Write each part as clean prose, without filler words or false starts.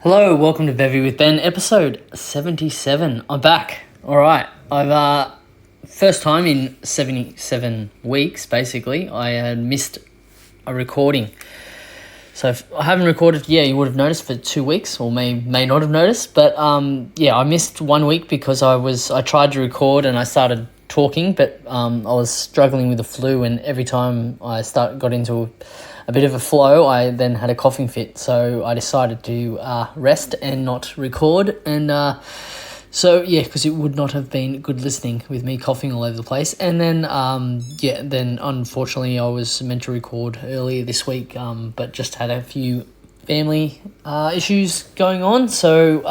Hello, welcome to Beve with Ben, episode 77. I'm back. All right. I've first time in 77 weeks, basically. I had missed a recording. So if I haven't recorded, you would have noticed for 2 weeks, or may not have noticed. But I missed 1 week because I tried to record and I started talking, but I was struggling with the flu, and every time I got into a bit of a flow, I then had a coughing fit. So I decided to rest and not record, and because it would not have been good listening with me coughing all over the place. And then then unfortunately I was meant to record earlier this week, but just had a few family issues going on. So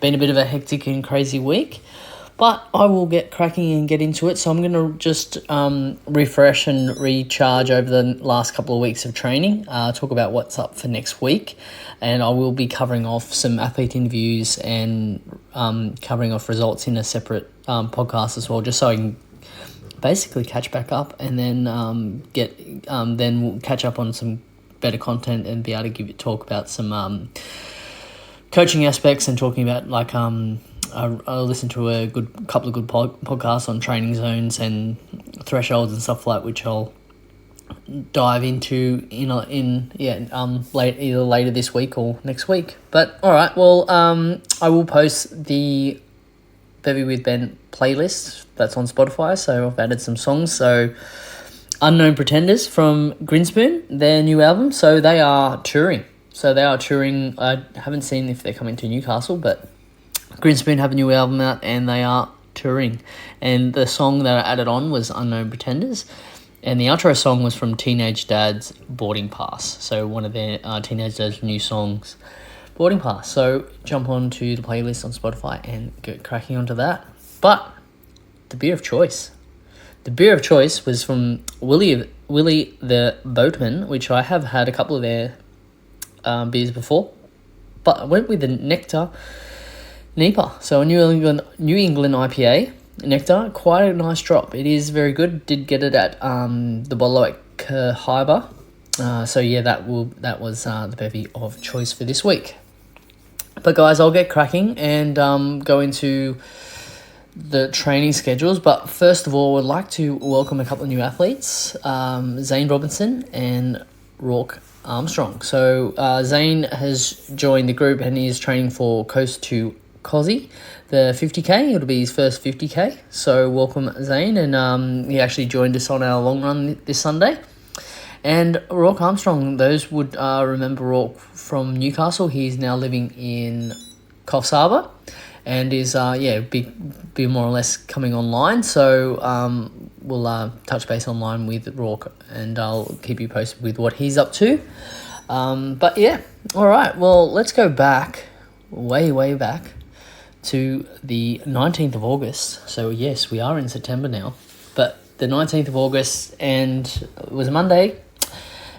been a bit of a hectic and crazy week. But I will get cracking and get into it. So I'm going to just refresh and recharge over the last couple of weeks of training, talk about what's up for next week. And I will be covering off some athlete interviews and covering off results in a separate podcast as well, just so I can basically catch back up and then then we'll catch up on some better content and be able to talk about some coaching aspects and talking about I listened to a couple of good podcasts on training zones and thresholds and stuff like that, which I'll dive into either later this week or next week. But all right, well, I will post the Bevy with Ben playlist that's on Spotify. So I've added some songs. So Unknown Pretenders from Grinspoon, their new album. So they are touring. I haven't seen if they're coming to Newcastle, but Grinspoon have a new album out and they are touring. And the song that I added on was Unknown Pretenders. And the outro song was from Teenage Dad's Boarding Pass. So one of their Teenage Dad's new songs, Boarding Pass. So jump onto the playlist on Spotify and get cracking onto that. But the beer of choice. The beer of choice was from Willie the Boatman, which I have had a couple of their beers before. But I went with the Nectar NEIPA, so a New England IPA, Nectar, quite a nice drop. It is very good. Did get it at the bottle at Khyber. That was the bevy of choice for this week. But guys, I'll get cracking and go into the training schedules. But first of all, I'd like to welcome a couple of new athletes, Zayne Robertson and Rourke Armstong. So Zayne has joined the group and is training for Coast to Cozzy, the 50k. It'll be his first 50k. So welcome, Zayne, and he actually joined us on our long run this Sunday. And Rourke Armstong, those would remember Rourke from Newcastle. He's now living in Coffs Harbour, and is be more or less coming online. So we'll touch base online with Rourke, and I'll keep you posted with what he's up to. All right. Well, let's go back, way back, to the 19th of August. So yes, we are in September now, but the 19th of August, and it was a Monday,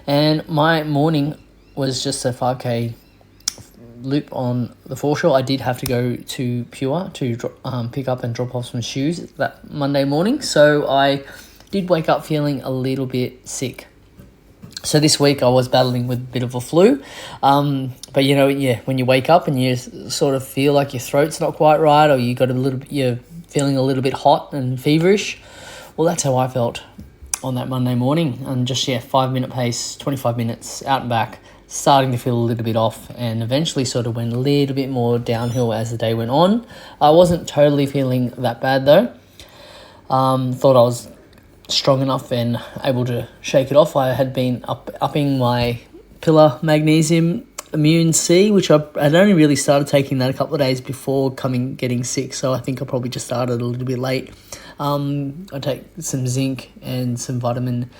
and my morning was just a 5k loop on the foreshore. I did have to go to Pure to pick up and drop off some shoes that Monday morning, so I did wake up feeling a little bit sick. So this week I was battling with a bit of a flu, but when you wake up and you sort of feel like your throat's not quite right, or you're feeling a little bit hot and feverish, well, that's how I felt on that Monday morning. And just 5-minute pace, 25 minutes out and back, starting to feel a little bit off, and eventually sort of went a little bit more downhill as the day went on. I wasn't totally feeling that bad though. Thought I was strong enough and able to shake it off. I had been upping my Pillar Magnesium Immune C, which I'd only really started taking that a couple of days before getting sick, so I think I probably just started a little bit late. I take some zinc and some vitamin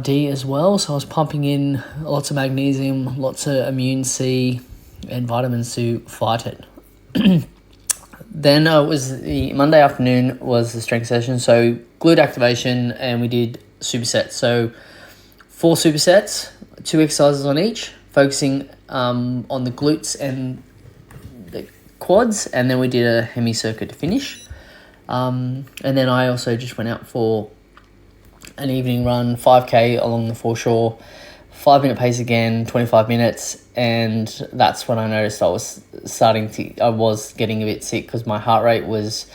D as well, so I was pumping in lots of magnesium, lots of Immune C and vitamins to fight it. Then it was the Monday afternoon was the strength session, so glute activation, and we did supersets. So 4 supersets, 2 exercises on each, focusing on the glutes and the quads, and then we did a hemi-circuit to finish. And then I also just went out for an evening run, 5k along the foreshore, 5-minute pace again, 25 minutes, and that's when I noticed I was getting a bit sick because my heart rate was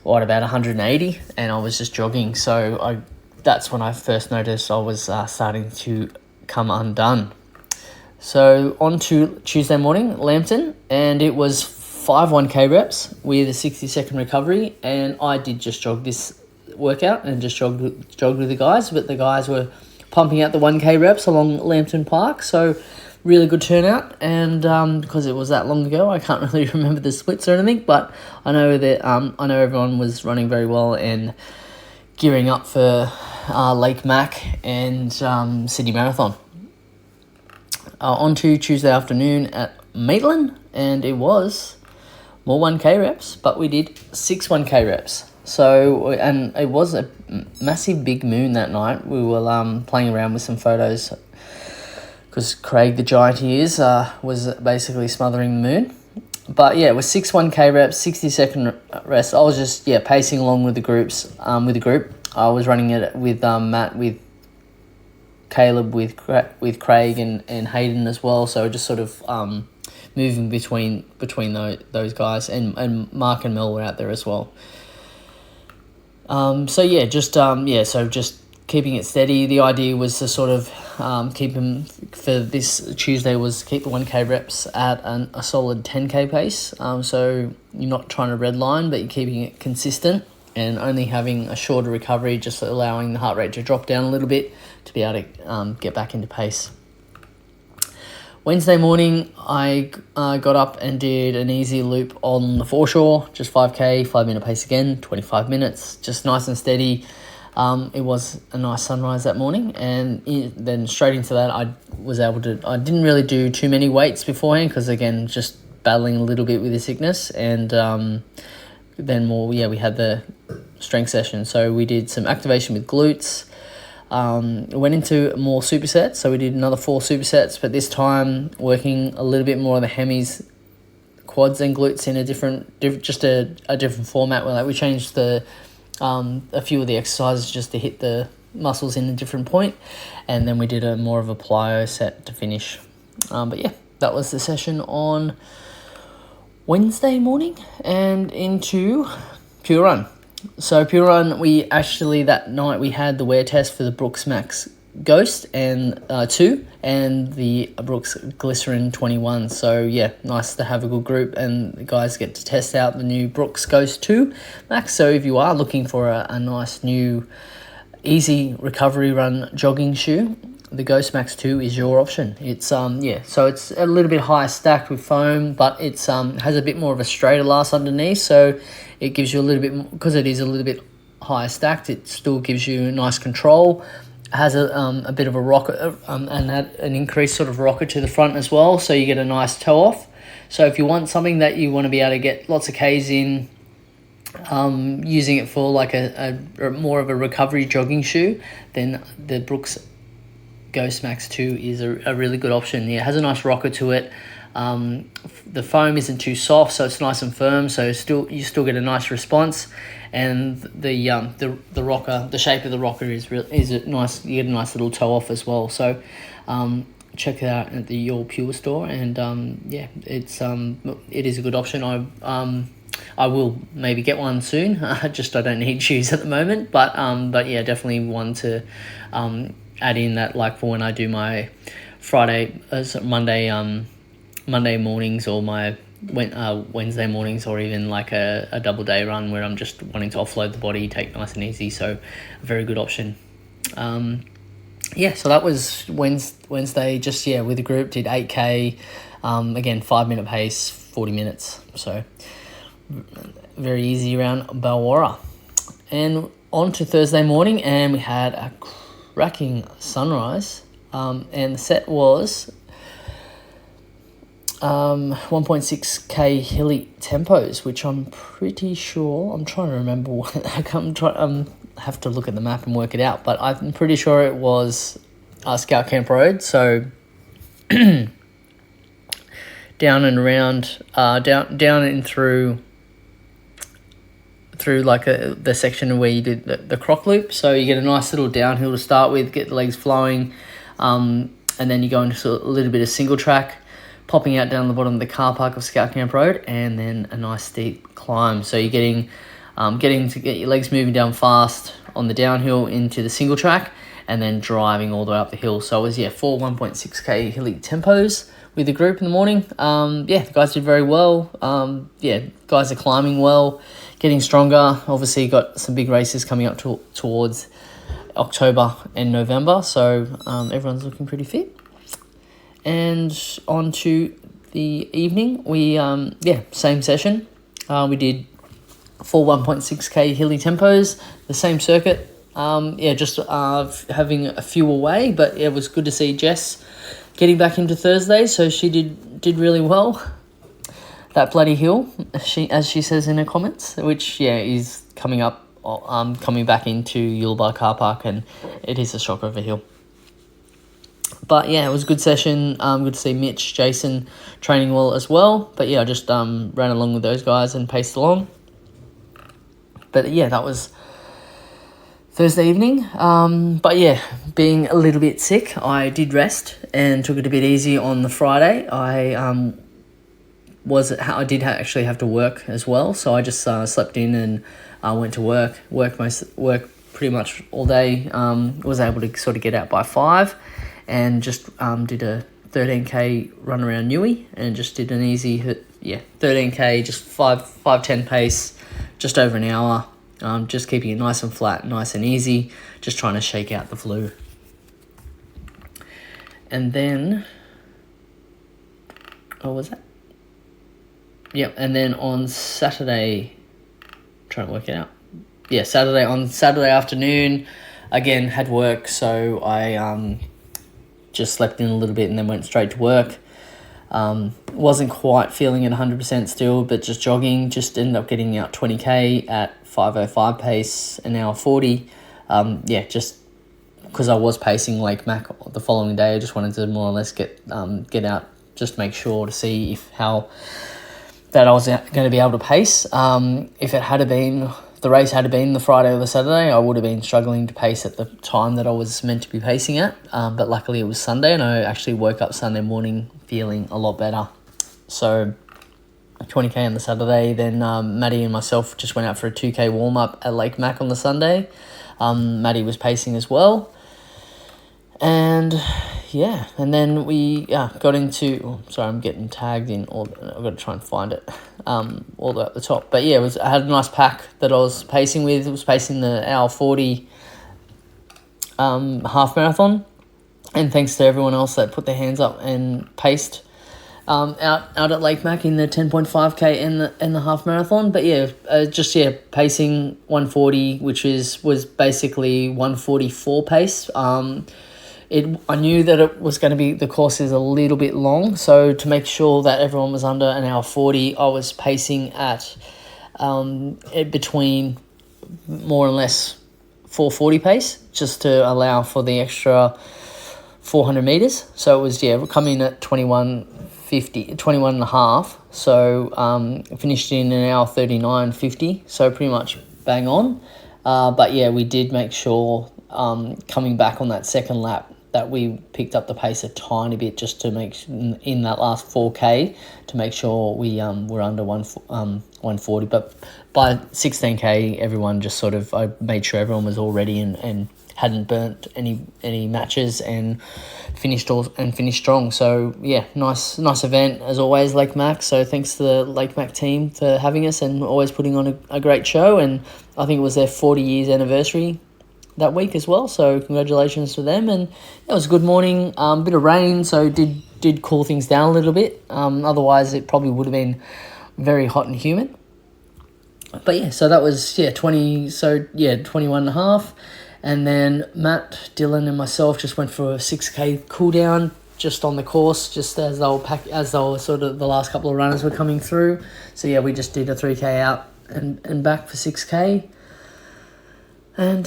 about 180, and I was just jogging. So that's when I first noticed I was starting to come undone. So on to Tuesday morning, Lambton, and it was 5 1K reps with a 60-second recovery, and I did just jog this workout and just jogged with the guys, but the guys were pumping out the 1K reps along Lambton Park, so really good turnout. And because it was that long ago, I can't really remember the splits or anything, but I know that I know everyone was running very well and gearing up for Lake Mac and Sydney Marathon. On to Tuesday afternoon at Maitland, and it was more 1K reps, but we did 6 1K reps. So, and it was a massive big moon that night. We were playing around with some photos because Craig, the giant he is, was basically smothering the moon. But yeah, it was 6 1K reps, 60-second rest. I was just pacing along with the group. I was running it with Matt, with Caleb, with Craig and Hayden as well. So just sort of moving between those guys, and Mark and Mel were out there as well. So just keeping it steady. The idea was to sort of keep him for this Tuesday was keep the 1K reps at a solid 10K pace. So you're not trying to red line, but you're keeping it consistent and only having a shorter recovery, just allowing the heart rate to drop down a little bit to be able to get back into pace. Wednesday morning, I got up and did an easy loop on the foreshore, just 5K, 5-minute pace again, 25 minutes, just nice and steady. It was a nice sunrise that morning, and then straight into that, I didn't really do too many weights beforehand because, again, just battling a little bit with the sickness, and then we had the strength session. So we did some activation with glutes. Went into more supersets, so we did another 4 supersets, but this time working a little bit more of the hemis, quads and glutes in a different format. Where we changed a few of the exercises just to hit the muscles in a different point, and then we did more of a plyo set to finish. But yeah, that was the session on Wednesday morning, and into Pure Run. So Pure Run, that night we had the wear test for the Brooks Max Ghost and 2 and the Brooks Glycerin 21. So yeah, nice to have a good group, and the guys get to test out the new Brooks Ghost 2 Max. So if you are looking for a nice new easy recovery run jogging shoe, the Ghost Max 2 is your option. It's so it's a little bit higher stacked with foam, but it's has a bit more of a straighter last underneath, so it gives you a little bit more, because it is a little bit higher stacked, it still gives you nice control. It has a bit of a rocket and an increased sort of rocket to the front as well, so you get a nice toe off. So if you want something that you want to be able to get lots of Ks in, using it for like a more of a recovery jogging shoe, then the Brooks Ghost Max 2 is a really good option. Yeah, it has a nice rocker to it. The foam isn't too soft, so it's nice and firm, so you still get a nice response. And the rocker, the shape of the rocker is nice. You get a nice little toe off as well. So check it out at the Your Pure store, and it is a good option. I will maybe get one soon. I don't need shoes at the moment, but yeah, definitely one to add in that, like for when I do my Monday mornings, or my Wednesday mornings, or even like a double day run where I'm just wanting to offload the body, take nice and easy. So a very good option. So that was Wednesday, just with the group, did 8K, again 5-minute pace, 40 minutes, so very easy around Balwara. And on to Thursday morning, and we had a cracking sunrise, and the set was 1.6k hilly tempos, which I'm pretty sure, I'm trying to remember what I have to look at the map and work it out, but I'm pretty sure it was Scout Camp Road, so down and around, down and through like the section where you did the croc loop. So you get a nice little downhill to start with, get the legs flowing, and and then you go into a little bit of single track, popping out down the bottom of the car park of Scout Camp Road, and then a nice steep climb. So you're getting to get your legs moving down fast on the downhill into the single track, and then driving all the way up the hill. So it was, 4 1.6k hilly tempos with the group in the morning. The guys did very well. Guys are climbing well, getting stronger. Obviously got some big races coming up towards October and November, so everyone's looking pretty fit. And on to the evening, we same session. We did 4 1.6k hilly tempos, the same circuit. Having a few away, but it was good to see Jess getting back into Thursday, so she did really well. That bloody hill, as she says in her comments, which is coming back into Yulbar car park, and it is a shocker of a hill. But it was a good session. Good to see Mitch, Jason training well as well. But I just ran along with those guys and paced along. But that was Thursday evening. Being a little bit sick, I did rest and took it a bit easy on the Friday. I did actually have to work as well, so I just slept in and went to work pretty much all day. Was able to sort of get out by 5, and just did a 13k run around Newey, and just did an easy 13k, just 5:10 pace, just over an hour. Just keeping it nice and flat, nice and easy, just trying to shake out the flu. And then, what was that? And then on Saturday, trying to work it out. Saturday afternoon, again, had work, so I just slept in a little bit and then went straight to work. Wasn't quite feeling it 100% still, but just jogging, just ended up getting out 20k at 5:05 pace, an hour 40. Just because I was pacing Lake Mac the following day, I just wanted to more or less get out, just make sure to see how that I was going to be able to pace. If the race had been the Friday or the Saturday, I would have been struggling to pace at the time that I was meant to be pacing at. But luckily it was Sunday, and I actually woke up Sunday morning feeling a lot better. So 20k on the Saturday, then Maddie and myself just went out for a 2k warm-up at Lake Mac on the Sunday. Maddie was pacing as well. And then we got into... I'm getting tagged in. I've got to try and find it all the way at the top. But I had a nice pack that I was pacing with. It was pacing the hour 40 half marathon. And thanks to everyone else that put their hands up and paced out at Lake Mac in the 10.5k and the half marathon. But pacing 140, which was basically 144 pace. I knew that it was going to be, the course is a little bit long, so to make sure that everyone was under an hour 40, I was pacing at between more or less 440 pace, just to allow for the extra 400 meters. So it was coming at 21 and a half. So finished in an hour 39:50. So pretty much bang on. We did make sure coming back on that second lap that we picked up the pace a tiny bit, just to make in that last 4k to make sure we were under 140. But by 16k, everyone just I made sure everyone was all ready and hadn't burnt any matches and finished strong. So nice event as always, Lake Mac. So thanks to the Lake Mac team for having us and always putting on a great show. And I think it was their 40 years anniversary that week as well. So congratulations to them. And it was a good morning. Bit of rain, so did cool things down a little bit. Otherwise it probably would have been very hot and humid. But so that was 20. So 21 and a half. And then Matt, Dylan, and myself just went for a 6k cool down just on the course, just as they were sort of the last couple of runners were coming through. So we just did a 3k out and back for 6k. And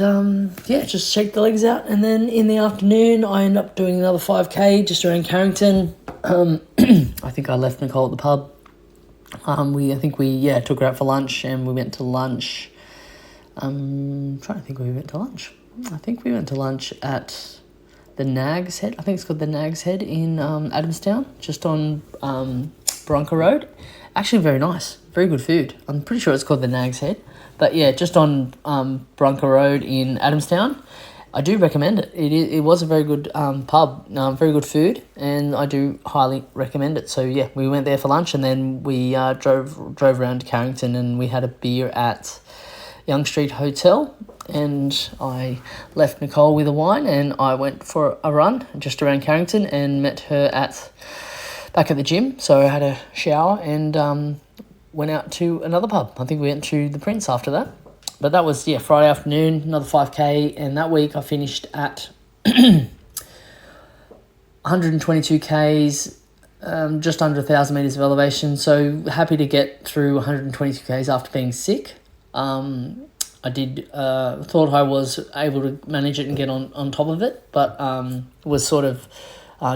just shake the legs out. And then in the afternoon, I ended up doing another 5k just around Carrington. I think I left Nicole at the pub. We took her out for lunch, and we went to lunch. I'm trying to think where we went to lunch. I think we went to lunch at the Nag's Head. I think it's called the Nag's Head in Adamstown, just on Bronca Road. Actually, very nice. Very good food. I'm pretty sure it's called the Nag's Head. But yeah, just on Bronca Road in Adamstown. I do recommend it. It was a very good pub, very good food, and I do highly recommend it. So yeah, we went there for lunch, and then we drove around to Carrington, and we had a beer at Young Street Hotel, and I left Nicole with a wine, and I went for a run just around Carrington and met her back at the gym. So I had a shower and went out to another pub. I think we went to the Prince after that. But that was, Friday afternoon, another 5K, and that week I finished at 122 Ks, just under 1,000 metres of elevation. So happy to get through 122 Ks after being sick. I did thought I was able to manage it and get on top of it, but was sort of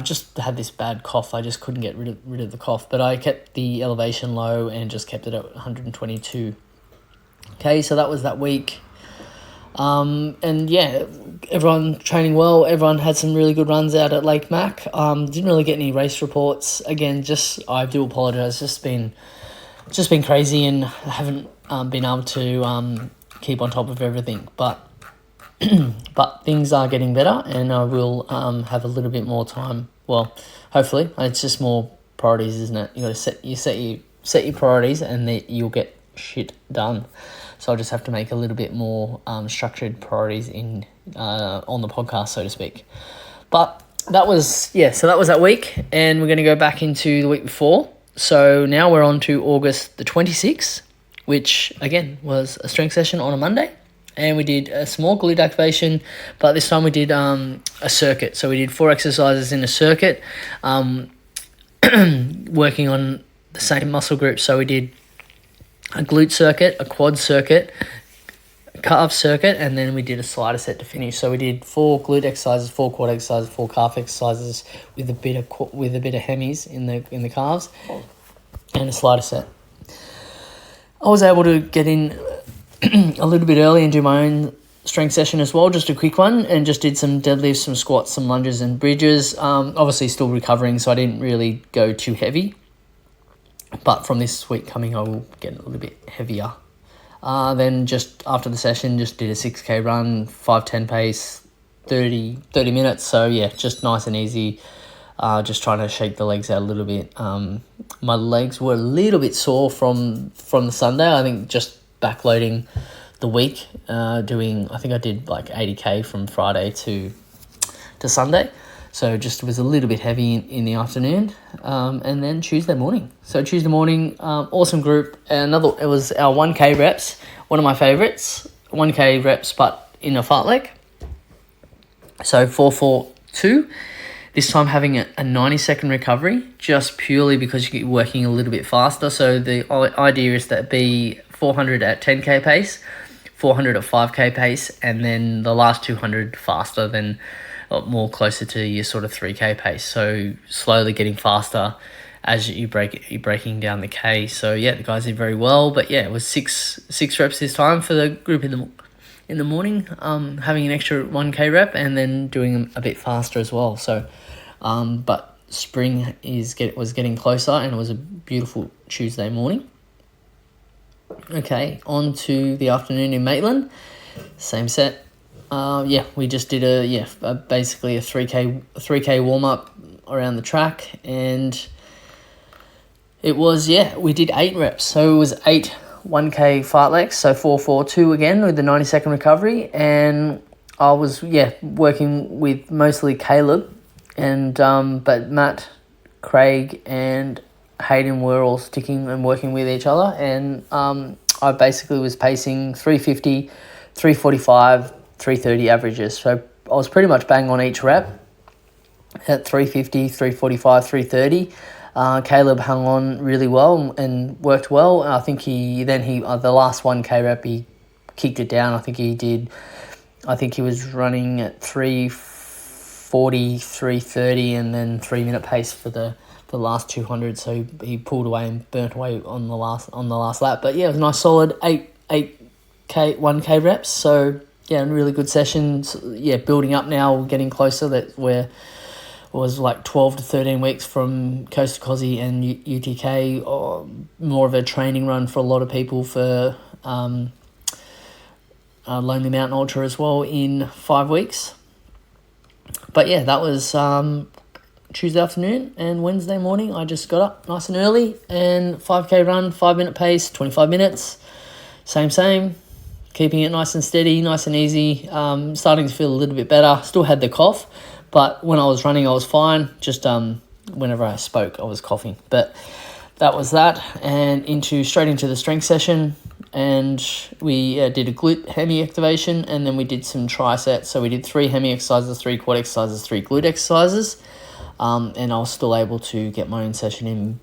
just had this bad cough. I just couldn't get rid of the cough, but I kept the elevation low and just kept it at 122. Okay, so that was that week. And yeah, everyone training well. Everyone had some really good runs out at Lake Mac. Didn't really get any race reports. Again, I do apologise. Just been crazy, and I haven't been able to keep on top of everything. But things are getting better, and I will have a little bit more time. Well, hopefully, it's just more priorities, isn't it? You got to set your priorities, and then you'll get shit done. So I'll just have to make a little bit more structured priorities in on the podcast, so to speak. But that was that week, and we're going to go back into the week before. So now we're on to August the 26th, which again was a strength session on a Monday, and we did a small glute activation, but this time we did a circuit. So we did 4 exercises in a circuit, working on the same muscle groups. So we did a glute circuit, a quad circuit, a calf circuit, and then we did a slider set to finish. So we did 4 glute exercises, 4 quad exercises, 4 calf exercises with a bit of hemis in the calves, and a slider set. I was able to get in a little bit early and do my own strength session as well, just a quick one, and just did some deadlifts, some squats, some lunges and bridges. Obviously still recovering, so I didn't really go too heavy. But from this week coming, I will get a little bit heavier. Then just after the session, just did a 6K run, 5:10 pace, 30 minutes. So yeah, just nice and easy. Just trying to shake the legs out a little bit. My legs were a little bit sore from the Sunday. I think just backloading the week, I think I did like 80K from Friday to Sunday. So just was a little bit heavy in the afternoon, and then Tuesday morning. So Tuesday morning, awesome group. It was our 1K reps, one of my favourites, 1K reps, but in a fartlek. So 4-4-2. This time having a 90-second recovery, just purely because you're working a little bit faster. So the idea is that be 400 at 10K pace, 400 at 5K pace, and then the last 200 faster than, more closer to your sort of 3K pace. So slowly getting faster as you're breaking down the K. So yeah, the guys did very well. But yeah, it was six reps this time for the group in the morning, having an extra 1K rep and then doing them a bit faster as well. So, but spring was getting closer, and it was a beautiful Tuesday morning. Okay, on to the afternoon in Maitland. Same set. We just did basically a 3K warm up around the track, and it was, we did 8 reps. So it was 8 1K fartleks, so 4-4-2 again with the 90-second recovery, and I was, working with mostly Caleb, and but Matt, Craig, and Hayden were all sticking and working with each other, and I basically was pacing 350, 345, 330 averages. So I was pretty much bang on each rep at 350, 345, 330. Caleb hung on really well and worked well. I think the last 1K rep, he kicked it down. I think he was running at 340, 330, and then 3-minute pace for the last 200. So he pulled away and burnt away on the last lap. But yeah, it was a nice solid 8K 1K reps. So really good sessions. Building up now, getting closer. That we're was like 12 to 13 weeks from Coast to Cozzy and UTK, or more of a training run for a lot of people for Lonely Mountain Ultra as well in 5 weeks. But yeah, that was Tuesday afternoon, and Wednesday morning I just got up nice and early and 5k run, 5-minute pace, 25 minutes, same, keeping it nice and steady, nice and easy. Starting to feel a little bit better. Still had the cough, but when I was running I was fine. Just whenever I spoke I was coughing. But that was that, and straight into the strength session, and we did a glute hemi activation, and then we did some tri-sets. So we did 3 hemi exercises, 3 quad exercises, 3 glute exercises. And I was still able to get my own session in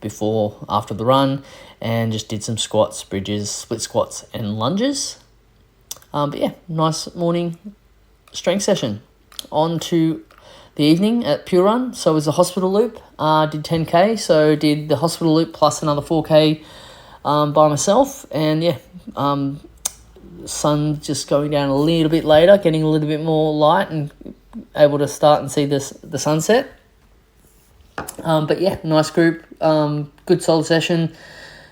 after the run, and just did some squats, bridges, split squats, and lunges. But yeah, nice morning strength session. On to the evening at Pure Run. So it was a hospital loop. Did 10k, so did the hospital loop plus another 4k by myself. And yeah, sun just going down a little bit later, getting a little bit more light, and able to start and see the sunset. But yeah, nice group, good solid session.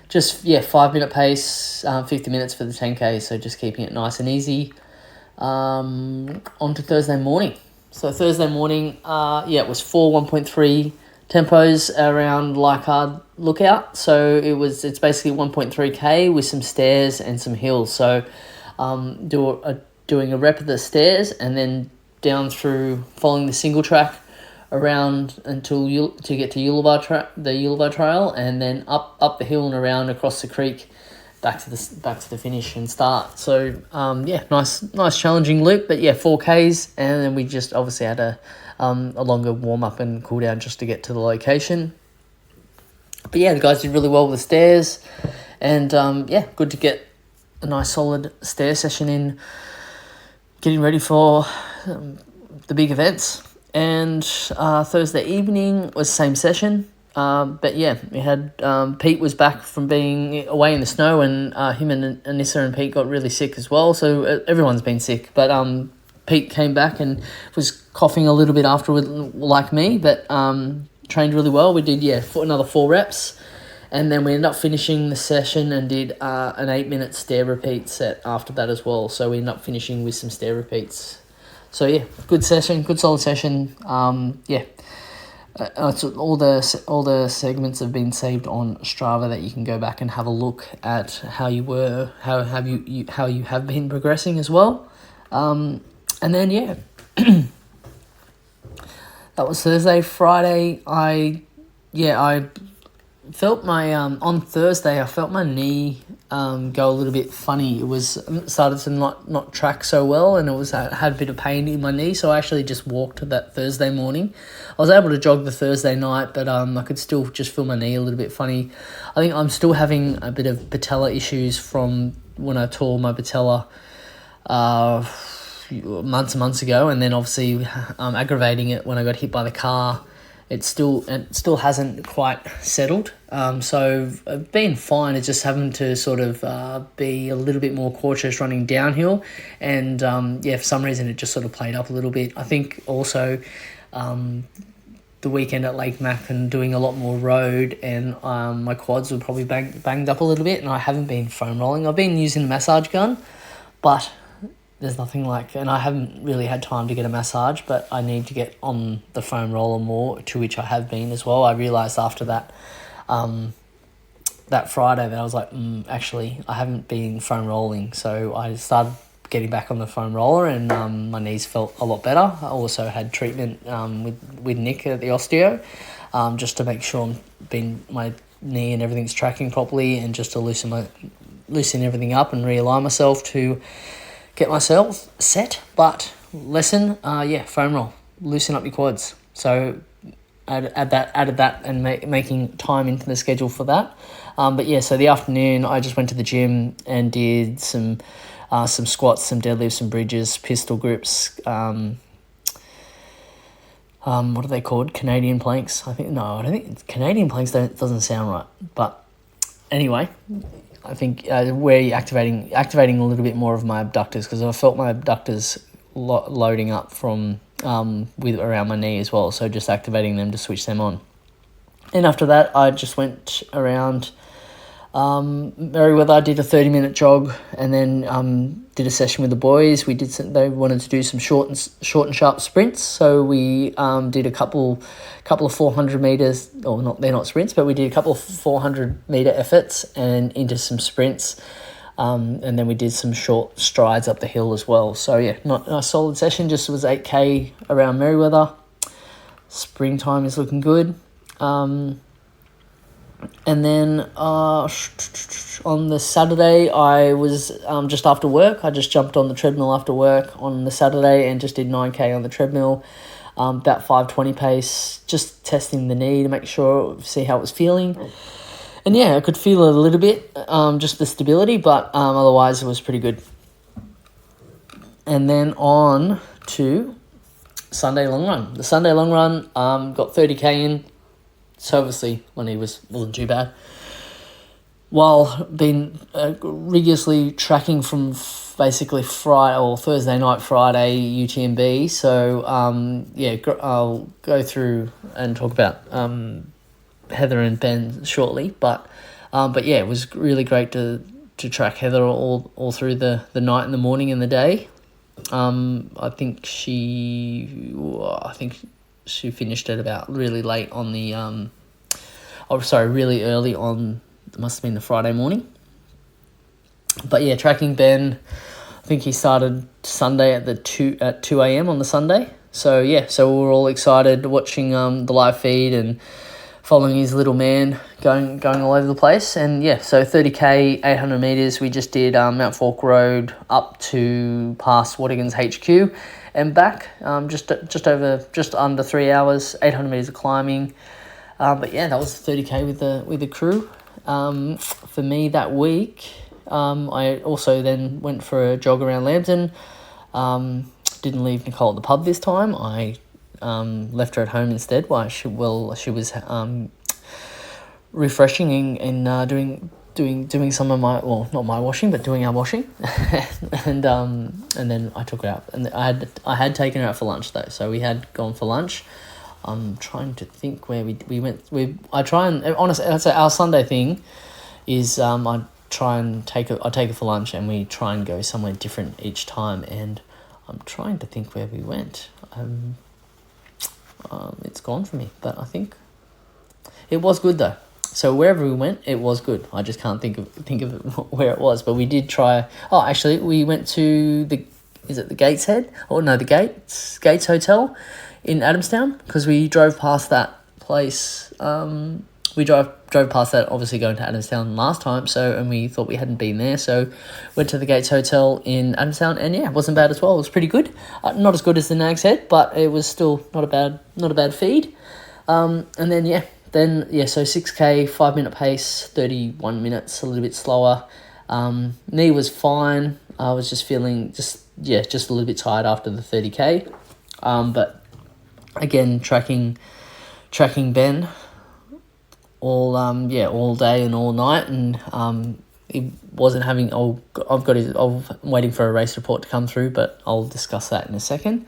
Just 5-minute pace, 50 minutes for the 10k. So just keeping it nice and easy. On to Thursday morning. So Thursday morning, it was 4 1.3 tempos around Leichhardt Lookout. So it's basically 1.3k with some stairs and some hills. So doing a rep of the stairs, and then down through following the single track around to get to the Ulava Trail, and then up the hill and around across the creek back to the finish and start. So nice challenging loop, but 4Ks, and then we just obviously had a longer warm up and cool down just to get to the location. But the guys did really well with the stairs, and good to get a nice solid stair session in, getting ready for the big events. And Thursday evening was the same session. We had Pete was back from being away in the snow, and him and Anissa and Pete got really sick as well. So everyone's been sick, but Pete came back and was coughing a little bit afterward, like me, but trained really well. We did another 4 reps, and then we ended up finishing the session and did an 8-minute stair repeat set after that as well. So we ended up finishing with some stair repeats. So good session, good solid session. It's all the segments have been saved on Strava, that you can go back and have a look at how you have been progressing as well. And then that was Thursday. Friday, I felt my on Thursday I felt my knee go a little bit funny. It was started to not track so well, and I had a bit of pain in my knee, so I actually just walked that Thursday morning. I was able to jog the Thursday night, but I could still just feel my knee a little bit funny. I think I'm still having a bit of patella issues from when I tore my patella months ago, and then obviously aggravating it when I got hit by the car. It still hasn't quite settled. So I've been fine. It's just having to sort of be a little bit more cautious running downhill. And for some reason it just sort of played up a little bit. I think also the weekend at Lake Mac and doing a lot more road, and my quads were probably banged up a little bit, and I haven't been foam rolling. I've been using a massage gun, but there's nothing like, and I haven't really had time to get a massage, but I need to get on the foam roller more, to which I have been as well. I realised after that Friday that I was like, actually, I haven't been foam rolling. So I started getting back on the foam roller, and my knees felt a lot better. I also had treatment with Nick at the osteo, just to make sure my knee and everything's tracking properly, and just to loosen everything up and realign myself to get myself set. But lesson, foam roll, loosen up your quads. So added that and making time into the schedule for that. So the afternoon I just went to the gym and did some squats, some deadlifts, some bridges, pistol grips. What are they called? Canadian planks? I don't think Canadian planks doesn't sound right. But anyway, I think we're activating a little bit more of my abductors, because I felt my abductors loading up from with around my knee as well. So just activating them to switch them on. And after that, I just went around Merriweather. I did a 30-minute jog, and then did a session with the boys. They wanted to do some short and sharp sprints, so we did a couple of 400 meters, or not, they're not sprints, but we did a couple of 400 meter efforts and into some sprints, and then we did some short strides up the hill as well. So yeah, not a solid session. Just was 8k around Merriweather. Springtime is looking good. And then on the Saturday, I was just after work. I just jumped on the treadmill after work on the Saturday and just did 9k on the treadmill, about 5:20 pace, just testing the knee to make sure, see how it was feeling. And yeah, I could feel it a little bit, just the stability, but otherwise it was pretty good. And then on to Sunday long run. The Sunday long run got 30k in. So obviously, when he wasn't too bad. While been rigorously tracking from basically Friday or Thursday night, Friday UTMB. So I'll go through and talk about Heather and Benn shortly. But yeah, it was really great to track Heather all through the night and the morning and the day. I think she finished it about really late on the really early on, it must have been the Friday morning. But yeah, tracking Benn, I think he started Sunday at 2 a.m. on the Sunday. So yeah, so we were all excited watching the live feed and following his little man going all over the place. And yeah, so 30k, 800 meters, we just did Mount Fork Road up to past Waddington's HQ and back, just under 3 hours, 800 meters of climbing. But yeah, that was 30k with the crew. For me that week, I also then went for a jog around Lambton. Didn't leave Nicole at the pub this time. I left her at home instead while she was refreshing and doing some of my, well, not my washing, but doing our washing. and then I took her out, and I had taken her out for lunch though, so we had gone for lunch. I'm trying to think where we went. I try and, honestly, I'd say our Sunday thing is I try and take her for lunch, and we try and go somewhere different each time. And I'm trying to think where we went. It's gone from me, but I think it was good though. So wherever we went, it was good. I just can't think of where it was, but we did try. Oh, actually, we went to the Gateshead? Oh no, the Gates Hotel in Adamstown, because we drove past that place. We drove past that, obviously going to Adamstown last time. So, and we thought we hadn't been there, so went to the Gates Hotel in Adamstown, and yeah, it wasn't bad as well. It was pretty good. Not as good as the Nag's Head, but it was still not a bad feed. And then so 6k, 5-minute pace, 31 minutes, a little bit slower. Knee was fine. I was just feeling just a little bit tired after the 30k. But again, tracking Benn all day and all night, and he wasn't having. I'm waiting for a race report to come through, but I'll discuss that in a second.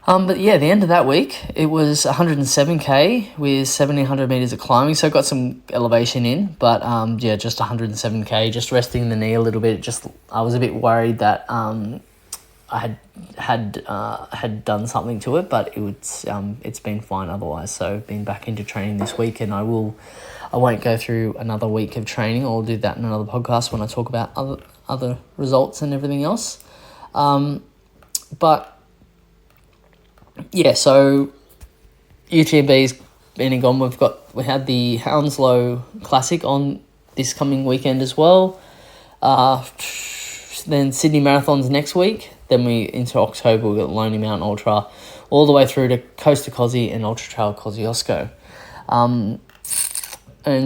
But yeah, the end of that week, it was 107k with 1,700 meters of climbing, so I got some elevation in, but just 107k, just resting the knee a little bit. I was a bit worried that I had done something to it, but it's been fine otherwise. So been back into training this week, and I won't go through another week of training. I'll do that in another podcast when I talk about other results and everything else. But yeah, so UTMB's been and gone. We had the Hounslow Classic on this coming weekend as well. Then Sydney Marathon's next week. Then into October, we've got Lonely Mountain Ultra, all the way through to Coast to Cozzy and Ultra Trail Kosciuszko. And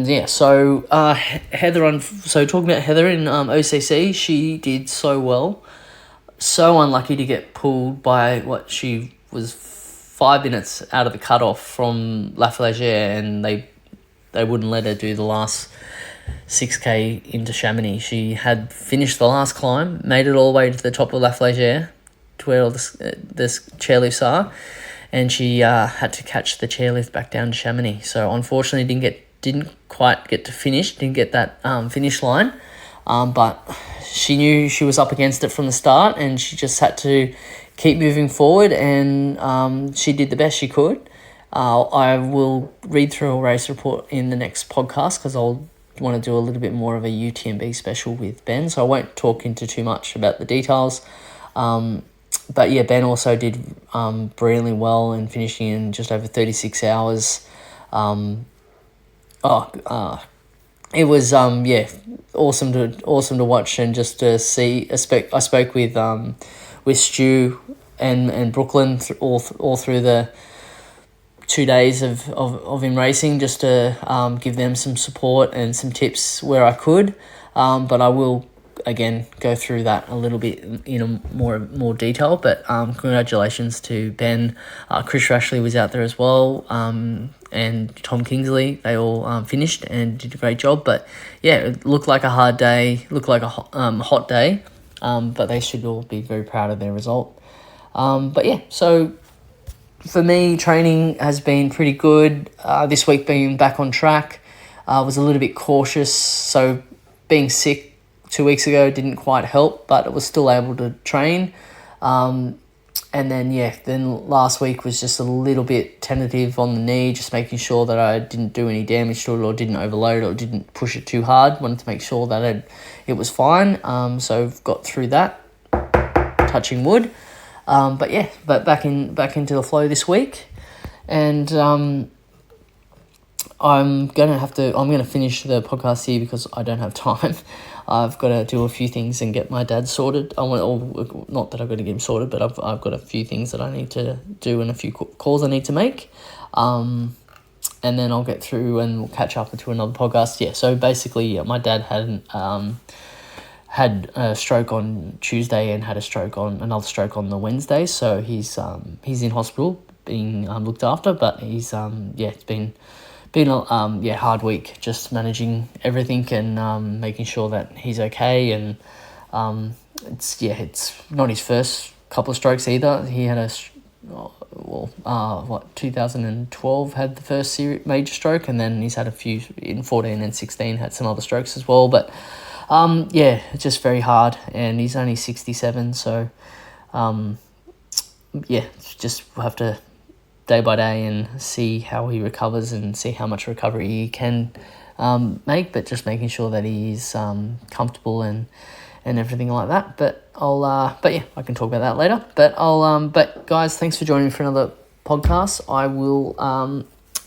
yeah, so talking about Heather in OCC, she did so well. So unlucky to get pulled by what she was 5 minutes out of the cutoff from La Flégère, and they wouldn't let her do the last 6K into Chamonix. She had finished the last climb, made it all the way to the top of La Flégère, to where all the chairlifts are, and she had to catch the chairlift back down to Chamonix. So unfortunately, didn't quite get to finish, didn't get that finish line, but she knew she was up against it from the start, and she just had to keep moving forward, and she did the best she could. I will read through a race report in the next podcast because I'll want to do a little bit more of a UTMB special with Benn, so I won't talk into too much about the details. But yeah, Benn also did brilliantly well and finishing in just over 36 hours. It was awesome to watch, and just to see. I spoke with Stu and Brooklyn all through the 2 days of him racing, just to give them some support and some tips where I could. But I will again go through that a little bit in more detail. But congratulations to Benn. Chris Rashley was out there as well, and Tom Kingsley. They all finished and did a great job. But yeah, it looked like a hard day, looked like a hot day, but they should all be very proud of their result. But yeah, so for me, training has been pretty good. This week being back on track, was a little bit cautious. So being sick 2 weeks ago didn't quite help, but I was still able to train. And then last week was just a little bit tentative on the knee, just making sure that I didn't do any damage to it or didn't overload it or didn't push it too hard. Wanted to make sure that it was fine. So I've got through that, touching wood. But back into the flow this week, and I'm gonna finish the podcast here because I don't have time. I've got to do a few things and get my dad sorted. Not that I've got to get him sorted, but I've got a few things that I need to do and a few calls I need to make. And then I'll get through and we'll catch up into another podcast. Yeah, so basically, my dad had a stroke on Tuesday and had another stroke on the Wednesday. So he's in hospital being looked after, but he's it's been a hard week, just managing everything and making sure that he's okay. And it's not his first couple of strokes either. He had 2012 had the first major stroke, and then he's had a few in 14 and 16, had some other strokes as well. But it's just very hard, and he's only 67, so just we'll have to day by day and see how he recovers and see how much recovery he can make, but just making sure that he's comfortable and everything like that. But I can talk about that later. But guys, thanks for joining me for another podcast. I will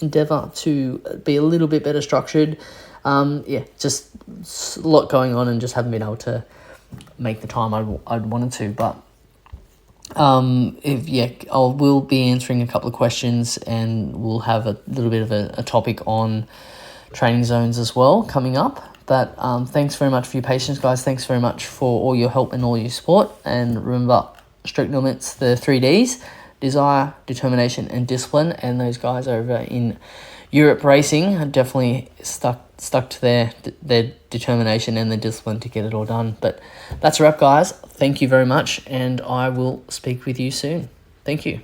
endeavour to be a little bit better structured. Just a lot going on and just haven't been able to make the time I'd wanted to, but I will be answering a couple of questions, and we'll have a little bit of a topic on training zones as well coming up. But thanks very much for your patience, guys. Thanks very much for all your help and all your support. And remember, strict limits, the 3Ds: desire, determination, and discipline. And those guys over in Europe racing are definitely stuck to their determination and their discipline to get it all done. But that's a wrap, guys. Thank you very much, and I will speak with you soon. Thank you.